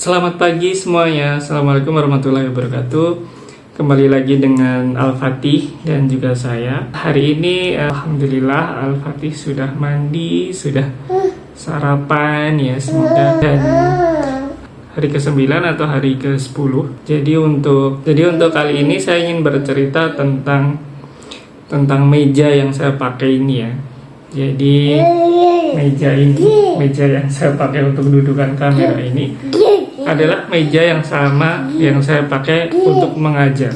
Selamat pagi semuanya. Assalamualaikum warahmatullahi wabarakatuh. Kembali lagi dengan Al-Fatih dan juga saya. Hari ini alhamdulillah Al-Fatih sudah mandi, sudah sarapan ya, semoga, dan hari ke-9 atau hari ke-10. Jadi untuk kali ini saya ingin bercerita tentang meja yang saya pakai ini ya. Jadi meja yang saya pakai untuk dudukan kamera ini adalah meja yang sama yang saya pakai untuk mengajar.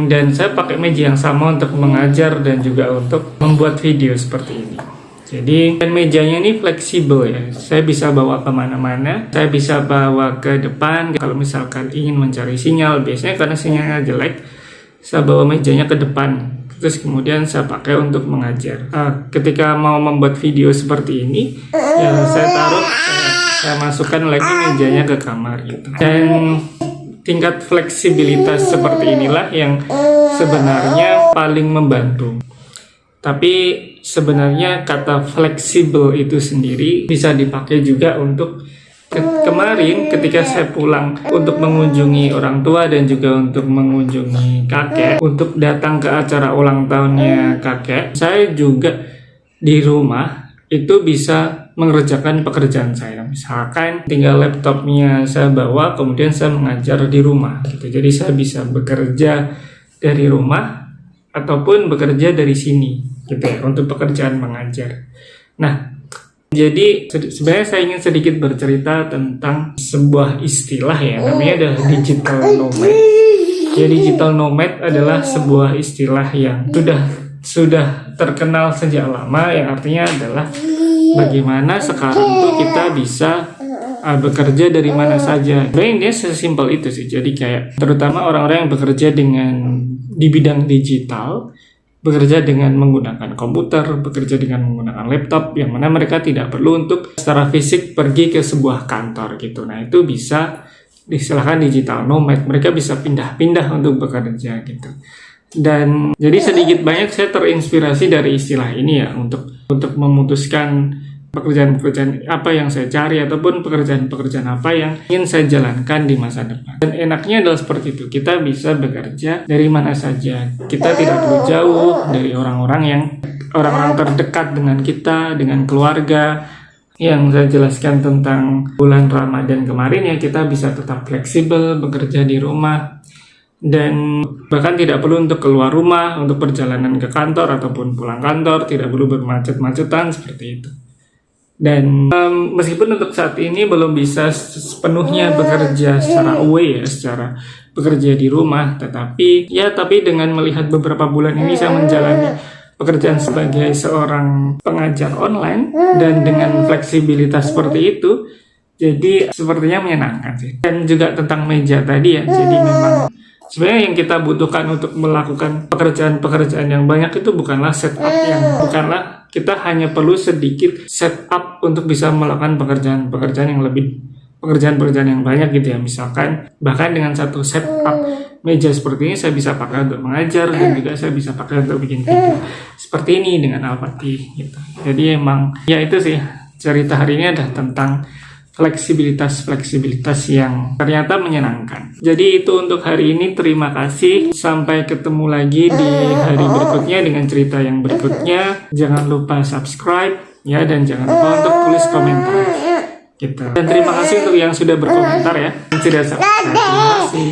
Dan saya pakai meja yang sama untuk mengajar dan juga untuk membuat video seperti ini. Jadi dan mejanya ini fleksibel ya. Saya bisa bawa kemana-mana. Saya bisa bawa ke depan. Kalau misalkan ingin mencari sinyal, biasanya karena sinyalnya jelek, saya bawa mejanya ke depan. Terus kemudian saya pakai untuk mengajar. Ketika mau membuat video seperti ini, ya saya taruh, saya masukkan lagi mejanya ke kamar gitu. Dan tingkat fleksibilitas seperti inilah yang sebenarnya paling membantu. Tapi sebenarnya kata fleksibel itu sendiri bisa dipakai juga untuk kemarin ketika saya pulang untuk mengunjungi orang tua dan juga untuk mengunjungi kakek, untuk datang ke acara ulang tahunnya kakek, saya juga di rumah itu bisa mengerjakan pekerjaan saya. Misalkan tinggal laptopnya saya bawa, kemudian saya mengajar di rumah gitu. Jadi saya bisa bekerja dari rumah ataupun bekerja dari sini gitu ya, untuk pekerjaan mengajar. Nah, jadi sebenarnya saya ingin sedikit bercerita tentang sebuah istilah ya, namanya adalah digital nomad. Ya, digital nomad adalah sebuah istilah yang sudah terkenal sejak lama, yang artinya adalah bagaimana sekarang tuh kita bisa bekerja dari mana saja. Sebenarnya sesimpel itu sih. Jadi kayak terutama orang-orang yang bekerja di bidang digital, bekerja dengan menggunakan komputer, bekerja dengan menggunakan laptop, yang mana mereka tidak perlu untuk secara fisik pergi ke sebuah kantor gitu. Nah, itu bisa diistilahkan digital nomad. Mereka bisa pindah-pindah untuk bekerja gitu. Dan jadi sedikit banyak saya terinspirasi dari istilah ini ya, untuk memutuskan pekerjaan-pekerjaan apa yang saya cari ataupun pekerjaan-pekerjaan apa yang ingin saya jalankan di masa depan. Dan enaknya adalah seperti itu, kita bisa bekerja dari mana saja. Kita tidak perlu jauh dari orang-orang terdekat dengan kita, dengan keluarga. Yang saya jelaskan tentang bulan Ramadan kemarin ya, kita bisa tetap fleksibel bekerja di rumah dan bahkan tidak perlu untuk keluar rumah untuk perjalanan ke kantor ataupun pulang kantor, tidak perlu bermacet-macetan seperti itu. Dan meskipun untuk saat ini belum bisa sepenuhnya bekerja secara away ya, secara bekerja di rumah, tapi dengan melihat beberapa bulan ini saya menjalani pekerjaan sebagai seorang pengajar online dan dengan fleksibilitas seperti itu, jadi sepertinya menyenangkan sih. Dan juga tentang meja tadi ya, jadi memang sebenarnya yang kita butuhkan untuk melakukan pekerjaan-pekerjaan yang banyak itu bukanlah kita hanya perlu sedikit setup untuk bisa melakukan pekerjaan-pekerjaan yang banyak gitu ya. Misalkan bahkan dengan satu setup meja seperti ini saya bisa pakai untuk mengajar dan juga saya bisa pakai untuk bikin video seperti ini dengan Al-Fatih gitu. Jadi emang ya itu sih cerita hari ini adalah tentang fleksibilitas yang ternyata menyenangkan. Jadi itu untuk hari ini. Terima kasih. Sampai ketemu lagi di hari berikutnya dengan cerita yang berikutnya. Jangan lupa subscribe ya, dan jangan lupa untuk tulis komentar gitu. Dan terima kasih untuk yang sudah berkomentar ya, yang sudah subscribe. Terima kasih.